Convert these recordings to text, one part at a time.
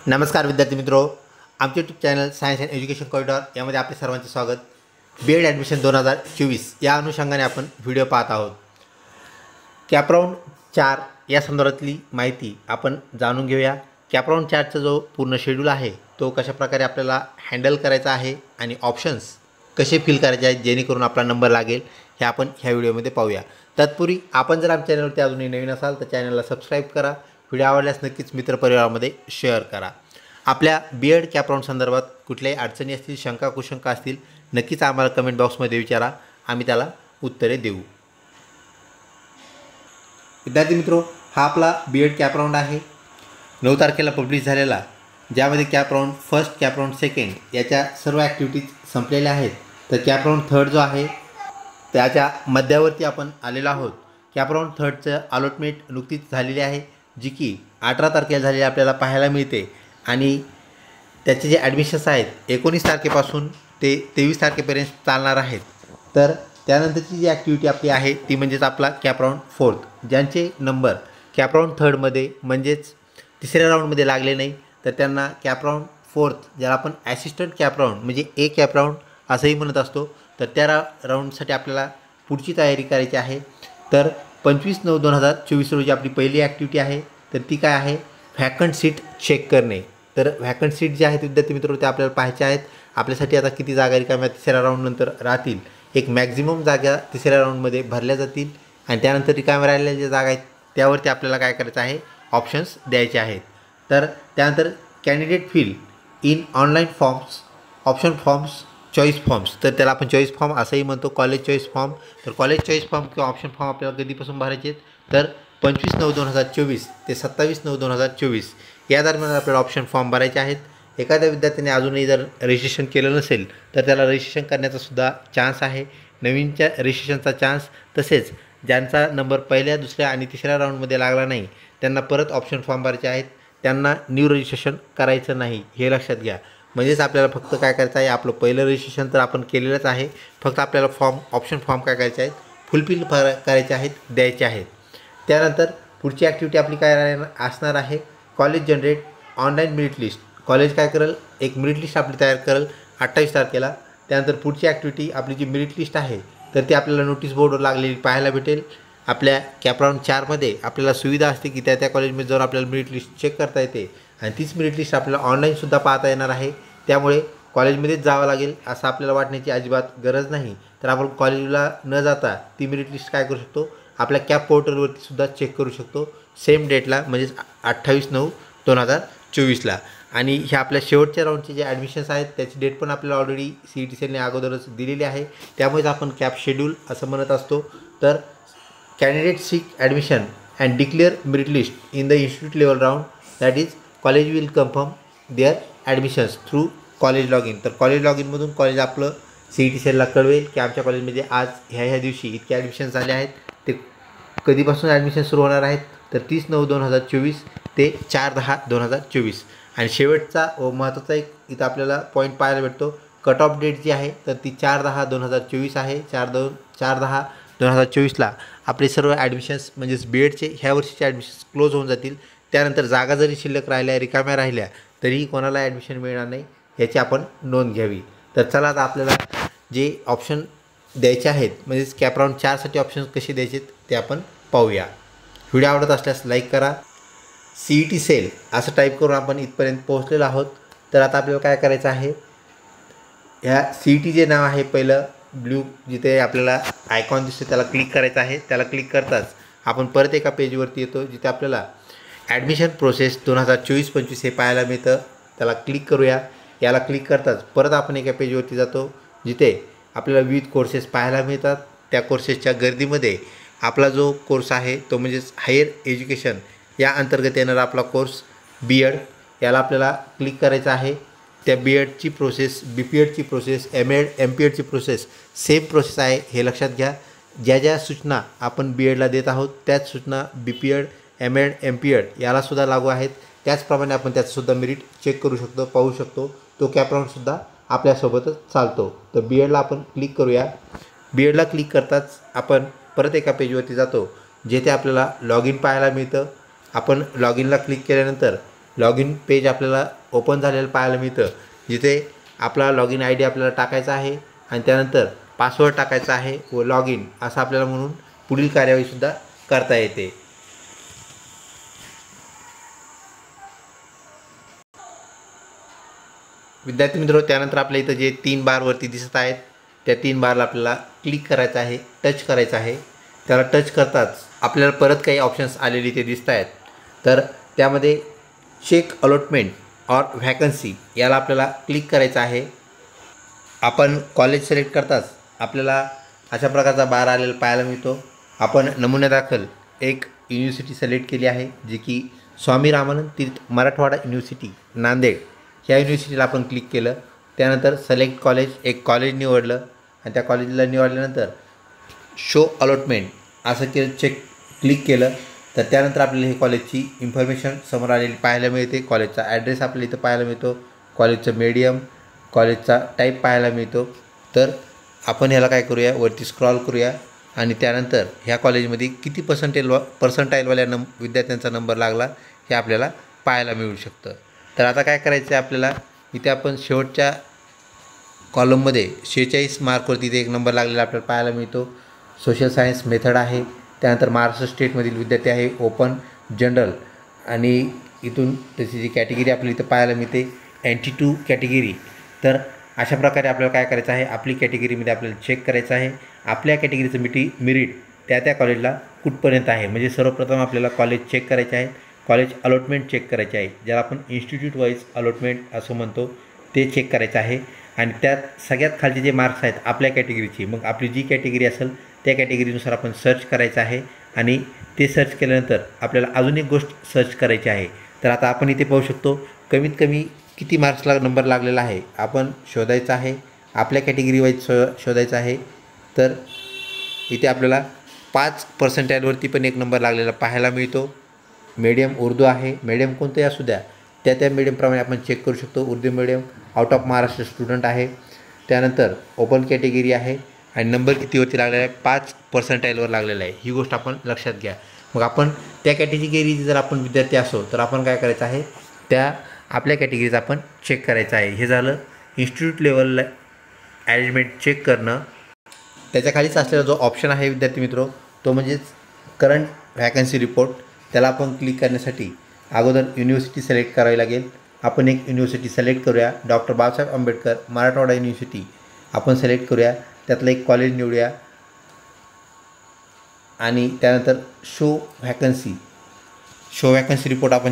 नमस्कार विद्यार्थी मित्रों, आमचे YouTube channel science and education corridor यामध्ये आपले सर्वांचे स्वागत। बी.एड ॲडमिशन 2024 या अनुषंगाने आपण व्हिडिओ पाहत आहोत। कॅपराऊंड 4 या संदर्भातली माहिती आपण जाणून घेऊया। कॅपराऊंड 4चा जो पूर्ण शेड्यूल आहे तो कशाप्रकारे आपल्याला हँडल करायचा आहे आणि ऑप्शन्स कसे फिल करायचे आहेत जेणेकरून आपला नंबर लागेल हे आपण ह्या व्हिडिओमध्ये पाहूया। तत्पूर्वी आपण जर आमच्या चॅनलवरती अजूनही नवीन असाल तर चॅनलला सबस्क्राईब करा, व्हिडिओ आवडल्यास नक्कीच मित्रपरिवारामध्ये शेअर करा। आपल्या बी.एड कॅपराऊंड संदर्भात कुठल्याही अडचणी असतील, शंका कुशंका असतील नक्कीच आम्हाला कमेंट बॉक्समध्ये विचारा, आम्ही त्याला उत्तरे देऊ। विद्यार्थी मित्रों, हा आपला बी.एड कॅपराऊंड आहे 9 तारखेला पब्लिश झालेला, ज्यामध्ये कॅपराऊंड फर्स्ट, कॅपराऊंड सेकंड याच्या सर्व ॲक्टिव्हिटीज संपलेल्या आहेत। तर कॅपराऊंड थर्ड जो आहे त्याच्या मध्यावरती आपण आलेलो आहोत। कॅपराऊंड थर्डचं अलॉटमेंट नुकतीच झालेली आहे, जी की 18 तारखेला झालेली आपल्याला पाहायला मिळते आणि त्याचे जे ॲडमिशन्स आहेत 19 तारखेपासून ते 23 तारखेपर्यंत चालणार आहेत। तर त्यानंतरची जी ॲक्टिव्हिटी आपली आहे ती म्हणजेच आपला कॅपराऊंड फोर्थ, ज्यांचे नंबर कॅपराऊंड थर्डमध्ये म्हणजेच तिसऱ्या राऊंडमध्ये लागले नाही तर त्यांना कॅपराऊंड फोर्थ, ज्याला आपण ॲसिस्टंट कॅपराऊंड म्हणजे ए कॅपराऊंड असंही म्हणत असतो, तर त्या राऊंडसाठी आपल्याला पुढची तयारी करायची आहे। तर 25/9/2024 रोजी आपली पहिली ॲक्टिव्हिटी आहे, तर ती काय आहे, व्हॅकंट सीट चेक करणे। तर व्हॅकंट सीट जे आहेत विद्यार्थी मित्र ते आपल्याला पाहायचे आहेत। आपल्यासाठी आता किती जागा रिकाम्या तिसऱ्या राऊंडनंतर राहतील, एक मॅक्झिमम जागा तिसऱ्या राऊंडमध्ये भरल्या जातील आणि त्यानंतर रिकाम्या राहिलेल्या ज्या जागा आहेत त्यावरती आपल्याला काय करायचं आहे, ऑप्शन्स द्यायचे आहेत। तर त्यानंतर candidate fill in online forms, option forms, choice forms, तर त्याला आपण चॉईस फॉर्म असंही म्हणतो, कॉलेज चॉईस फॉर्म। तर कॉलेज चॉईस फॉर्म किंवा ऑप्शन फॉर्म आपल्याला कधीपासून भरायचे आहेत, तर 25/9/2024 ते 27/9/2024 या दरम्यान आपल्याला ऑप्शन फॉर्म भरायचे आहेत। एखाद्या विद्यार्थ्याने अजूनही जर रजिस्ट्रेशन केलं नसेल तर त्याला रजिस्ट्रेशन करण्याचा सुद्धा चान्स आहे, नवीनच्या रजिस्ट्रेशनचा चान्स। तसेच ज्यांचा नंबर पहिल्या, दुसऱ्या आणि तिसऱ्या राऊंडमध्ये लागला नाही त्यांना परत ऑप्शन फॉर्म भरायचे आहेत, त्यांना न्यू रजिस्ट्रेशन करायचं नाही, हे लक्षात घ्या। म्हणजेच आपल्याला फक्त काय करायचं आहे, आपलं पहिलं रजिस्ट्रेशन तर आपण केलेलंच आहे, फक्त आपल्याला फॉर्म, ऑप्शन फॉर्म काय करायचे आहेत, फुलफिल करायचे आहेत, द्यायचे आहेत। त्यानंतर पुढची ॲक्टिव्हिटी आपली काय असणार आहे, college generate online merit list. College काय करेल, एक मेरिट लिस्ट आपली तयार करेल 28 तारखेला। त्यानंतर पुढची ॲक्टिव्हिटी आपली जी मेरिट लिस्ट आहे तर ती आपल्याला नोटीस बोर्डवर लागलेली पाहायला भेटेल। आपल्या कॅपराऊंड 4मध्ये आपल्याला सुविधा असते की त्या कॉलेजमध्ये जाऊन आपल्याला मेरिट लिस्ट चेक करता येते आणि तीच मेरिट लिस्ट आपल्याला ऑनलाईनसुद्धा पाहता येणार आहे। त्यामुळे कॉलेजमध्येच जावं लागेल असं आपल्याला वाटण्याची अजिबात गरज नाही। तर आपण कॉलेजला न जाता ती मेरिट लिस्ट काय करू शकतो, आपल्या कॅप पोर्टलवरती सुद्धा चेक करू शकतो सेम डेटला, म्हणजेच 28/9/2024ला। आणि ह्या आपल्या शेवटच्या राऊंडचे जे ॲडमिशन्स आहेत त्याची डेट पण आपल्याला ऑलरेडी CET सेलने अगोदरच दिलेली आहे, त्यामुळेच आपण कॅप शेड्यूल असं म्हणत असतो। तर candidate seek admission and declare merit list in the institute level round, that is college will confirm their admissions through college log in. तर कॉलेज लॉग इनमधून कॉलेज आपलं CET सेलला कळवेल की आमच्या कॉलेजमध्ये आज ह्या दिवशी इतके ॲडमिशन झाले आहेत। ते कधीपासून ॲडमिशन सुरू होणार आहेत, तर 30/9/2024 ते 4/10/2024। आणि शेवटचा व महत्त्वाचा एक इथं आपल्याला पॉईंट पाहायला भेटतो, कट ऑफ डेट जी आहे तर ती 4/10/2024 आहे। 4/10/2024ला आपले सर्व ॲडमिशन्स म्हणजेच बी.एडचे ह्या वर्षीचे ॲडमिशन्स क्लोज होऊन जातील। त्यानंतर जागा जरी शिल्लक राहिल्या, रिकाम्या राहिल्या तरीही कोणाला ॲडमिशन मिळणार नाही, ह्याची आपण नोंद घ्यावी। तर चला आता आपल्याला जे ऑप्शन द्यायचे आहेत म्हणजेच कॅपराऊंड 4साठी ऑप्शन कसे द्यायचे ते आपण पाहूया। व्हिडिओ आवडत असल्यास लाईक करा। CET सेल असं टाईप करून आपण इथपर्यंत पोहोचलेलो आहोत। तर आता आपल्याला काय करायचं आहे, ह्या CET जे नाव आहे पहिलं ब्ल्यू जिथे आपल्याला आयकॉन दिसतो त्याला क्लिक करायचं आहे। त्याला क्लिक करताच आपण परत एका पेजवरती येतो जिथे आपल्याला ॲडमिशन प्रोसेस 2024-25 हे पाहायला मिळतं, त्याला क्लिक करूया। याला क्लिक करताच परत आपण एका पेजवरती जातो जिथे आपल्याला विविध कोर्सेस पाहायला मिळतात। त्या कोर्सेसच्या गर्दीमध्ये आपला जो कोर्स आहे तो म्हणजेच हायर एज्युकेशन या अंतर्गत येणारा आपला कोर्स बी.एड, याला आपल्याला क्लिक करायचं आहे। त्या बी.एडची प्रोसेस, BPEdची प्रोसेस, M.Ed, MPEdची प्रोसेस सेम प्रोसेस आहे, हे लक्षात घ्या। ज्या ज्या सूचना आपण बी.एडला देत आहोत त्याच सूचना BPEd, M.Ed, MPEd यालासुद्धा लागू आहेत। त्याचप्रमाणे आपण त्याचंसुद्धा मेरिट चेक करू शकतो, पाहू शकतो। तो कॅपराऊंडसुद्धा आपल्यासोबतच चालतो। तर बी.एडला आपण क्लिक करूया। बी.एडला क्लिक करताच आपण परत एका पेजवरती जातो जेथे आपल्याला लॉग इन पाहायला मिळतं। आपण लॉग इनला क्लिक केल्यानंतर लॉग इन पेज आपल्याला ओपन झालेलं पाहायला मिळतं, जिथे आपला लॉग इन ID आपल्याला टाकायचा आहे आणि त्यानंतर पासवर्ड टाकायचा आहे व लॉग इन असं आपल्याला म्हणून पुढील कार्यवाहीसुद्धा करता येते. विद्यार्थी मित्रांनो, त्यानंतर आपल्या इथं जे 3 बारवरती दिसत आहेत त्या 3 बारला आपल्याला क्लिक करायचं आहे, टच करायचं आहे. त्याला टच करताच आपल्याला परत काही ऑप्शन्स आलेले इथे दिसत आहेत. तर त्यामध्ये चेक अलॉटमेंट ऑर व्हॅकन्सी याला आपल्याला क्लिक करायचं आहे. आपण कॉलेज सिलेक्ट करताच आपल्याला अशा प्रकारचा बार आलेला पाहायला मिळतो. आपण नमुन्यादाखल एक युनिव्हर्सिटी सिलेक्ट केली आहे, जी की स्वामी रामानंद तीर्थ मराठवाडा युनिव्हर्सिटी नांदेड. ह्या युनिव्हर्सिटीला आपण क्लिक केलं. त्यानंतर सिलेक्ट कॉलेज, एक कॉलेज निवडलं आणि त्या कॉलेजला निवडल्यानंतर शो अलॉटमेंट असं क्लिक केलं. तर त्यानंतर आपल्याला हे कॉलेजची इन्फॉर्मेशन समोर आलेली पाहायला मिळते. कॉलेजचा ॲड्रेस आपल्याला इथं पाहायला मिळतो, कॉलेजचं मीडियम, कॉलेजचा टाईप पाहायला मिळतो. तर आपण ह्याला काय करूया, वरती स्क्रॉल करूया आणि त्यानंतर ह्या कॉलेजमध्ये किती पर्सेंटाईलवाल्या विद्यार्थ्यांचा नंबर लागला हे आपल्याला पाहायला मिळू शकतं. तर आता काय करायचं आहे आपल्याला, इथे आपण शेवटच्या कॉलममध्ये 46 मार्कवरती इथे एक नंबर लागलेला आपल्याला पाहायला मिळतो. सोशल सायन्स मेथड आहे. त्यानंतर महाराष्ट्र स्टेटमधील विद्यार्थी आहे, ओपन, जनरल आणि इथून त्याची जी कॅटेगरी आपल्याला इथं पाहायला मिळते NT2 कॅटेगरी. तर अशा प्रकारे आपल्याला काय करायचं आहे, आपली कॅटेगरीमध्ये आपल्याला चेक करायचं आहे आपल्या कॅटेगरीचं मेरिट त्या कॉलेजला कुठपर्यंत आहे. म्हणजे सर्वप्रथम आपल्याला कॉलेज चेक करायचे आहे, कॉलेज अलॉटमेंट चेक करायचे आहे, ज्याला आपण इन्स्टिट्यूट वाईज अलॉटमेंट असं म्हणतो, ते चेक करायचं आहे. आणि त्यात सगळ्यात खालचे जे मार्क्स आहेत आपल्या कॅटेगरीची, मग आपली जी कॅटेगरी असेल त्या कॅटेगरीनुसार आपण सर्च करायचं आहे. आणि ते सर्च केल्यानंतर आपल्याला अजून एक गोष्ट सर्च करायची आहे. तर आता आपण इथे पाहू शकतो कमीत कमी किती मार्क्सला नंबर लागलेला आहे आपण शोधायचं आहे, आपल्या कॅटेगरी वाईज शोधायचं आहे. तर इथे आपल्याला 5% पण एक नंबर लागलेला पाहायला मिळतो. मीडियम उर्दू आहे, मीडियम कोणतंही असू द्या त्या मीडियमप्रमाणे आपण चेक करू शकतो. Urdu medium, out of Maharashtra student आहे. त्यानंतर ओपन कॅटेगरी आहे आणि नंबर कितीवरती लागलेला आहे, 5% लागलेला आहे. ही गोष्ट आपण लक्षात घ्या. मग आपण त्या कॅटेगरी जर आपण विद्यार्थी असो तर आपण काय करायचं आहे, त्या आपल्या कॅटेगरीचं आपण चेक करायचं आहे. हे झालं इन्स्टिट्यूट लेवलला ॲरेंजमेंट चेक करणं. त्याच्या खालीच असलेला जो ऑप्शन आहे विद्यार्थी मित्रो, तो म्हणजेच करंट व्हॅकन्सी रिपोर्ट. त्याला आपण क्लिक करण्यासाठी अगोदर युनिव्हर्सिटी सिलेक्ट करावी लागेल. आपण एक युनिव्हर्सिटी सिलेक्ट करूया, डॉक्टर बाबासाहेब आंबेडकर मराठवाडा युनिव्हर्सिटी आपण सिलेक्ट करूया. त्यातलं एक कॉलेज निवडूया आणि त्यानंतर शो व्हॅकन्सी रिपोर्ट आपण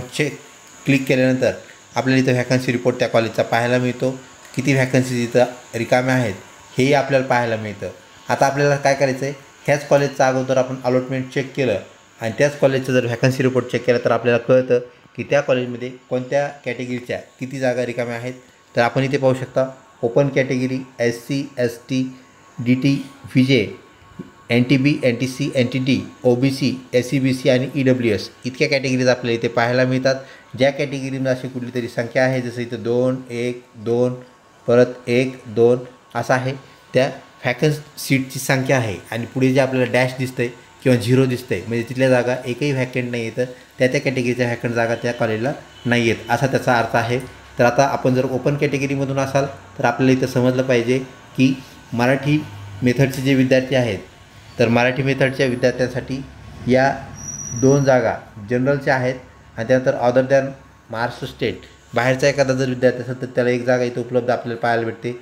क्लिक केल्यानंतर आपल्याला इथं व्हॅकन्सी रिपोर्ट त्या कॉलेजचा पाहायला मिळतो. किती व्हॅकन्सीज इथं रिकाम्या आहेत हेही आपल्याला पाहायला मिळतं. आता आपल्याला काय करायचं आहे, ह्याच कॉलेजचा अगोदर आपण अलॉटमेंट चेक केलं आणि त्याच कॉलेजचं जर व्हॅकन्सी रिपोर्ट चेक केला तर आपल्याला कळतं की त्या कॉलेजमध्ये कोणत्या कॅटेगरीच्या किती जागा रिकाम्या आहेत. तर आपण इथे पाहू शकता open category SC ST DT VJ NTB NTC NTD OBC SC BC आणि EWS इतक्या कॅटेगरीज आपल्याला इथे पाहायला मिळतात. ज्या कॅटेगरीमध्ये अशी कुठली तरी संख्या आहे, जसं इथं 2 1 2 परत 1 2 असं आहे, त्या व्हॅकन्स सीटची संख्या आहे. आणि पुढे जे आपल्याला डॅश दिसतं आहे किंवा 0 दिसतं आहे म्हणजे तिथल्या जागा एकही व्हॅकंट नाही आहे, तर त्या कॅटेगरीच्या व्हॅकंट जागा त्या कॉलेजला नाही आहेत असा त्याचा अर्थ आहे. तर आता आपण जर ओपन कॅटेगरीमधून असाल तर आपल्याला इथं समजलं पाहिजे की मराठी मेथडचे जे विद्यार्थी आहेत, तर मराठी मेथडच्या विद्यार्थ्यांसाठी या 2 जागा जनरलच्या आहेत. आणि त्यानंतर अदर दॅन महाराष्ट्र स्टेट बाहेरचा एखादा जर विद्यार्थी असेल तर त्याला एक जागा इथं उपलब्ध आपल्याला पाहायला भेटते.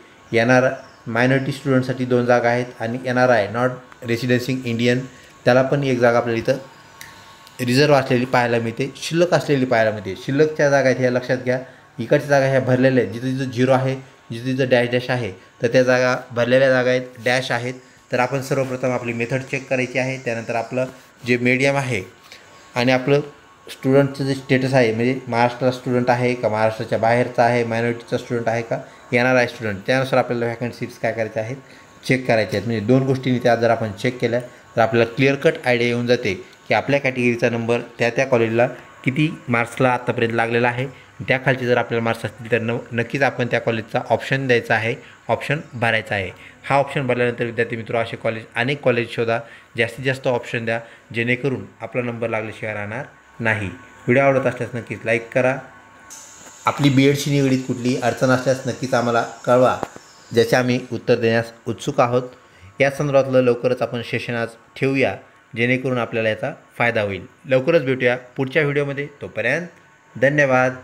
मायनॉरिटी स्टुडंटसाठी 2 जागा आहेत आणि NRI नॉट रेसिडेन्सिंग इंडियन त्याला पण एक जागा आपल्याला इथं रिझर्व असलेली पाहायला मिळते, शिल्लक असलेली पाहायला मिळते. शिल्लकच्या जागा आहेत ह्या लक्षात घ्या. इकडच्या जागा ह्या भरलेल्या आहेत, जिथं जिथं 0 आहे, जिथं जिथं डॅश आहे, तर त्या जागा भरलेल्या जागा आहेत, डॅश आहेत. तर आपण सर्वप्रथम आपली मेथड चेक करायची आहे. त्यानंतर आपलं जे मीडियम आहे आणि आपलं स्टुडंटचं जे स्टेटस आहे, म्हणजे महाराष्ट्र स्टुडंट आहे का महाराष्ट्राच्या बाहेरचा आहे, मायनॉरिटीचा स्टुडंट आहे का NRI स्टुडंट, त्यानुसार आपल्याला व्हॅकंट सीट्स काय करायचे आहेत, चेक करायचे आहेत. म्हणजे 2 गोष्टींनी त्या जर आपण चेक केल्या तर आपल्याला क्लिअर कट आयडिया येऊन जाते की आपल्या कॅटेगरीचा नंबर त्या कॉलेजला किती मार्क्सला आत्तापर्यंत लागलेला आहे. त्याखालचे जर आपल्याला मार्क्स असतील तर नक्कीच आपण त्या कॉलेजचा ऑप्शन द्यायचा आहे, ऑप्शन भरायचा आहे. हा ऑप्शन भरल्यानंतर विद्यार्थी मित्र असे अनेक कॉलेज शोधा, जास्तीत जास्त ऑप्शन द्या, जेणेकरून आपला नंबर लागल्याशिवाय राहणार नाही. व्हिडिओ आवडत असल्यास नक्कीच लाईक करा, आपली बी एडशी निगडीत कुठली अडचण असल्यास नक्कीच आम्हाला कळवा, ज्याचे आम्ही उत्तर देण्यास उत्सुक आहोत. या संदर्भातलं लवकरच आपण सेशन आज ठेवूया, जेणेकरून आपल्याला याचा फायदा होईल. लवकरच भेटूया पुढच्या व्हिडिओमध्ये. तोपर्यंत धन्यवाद.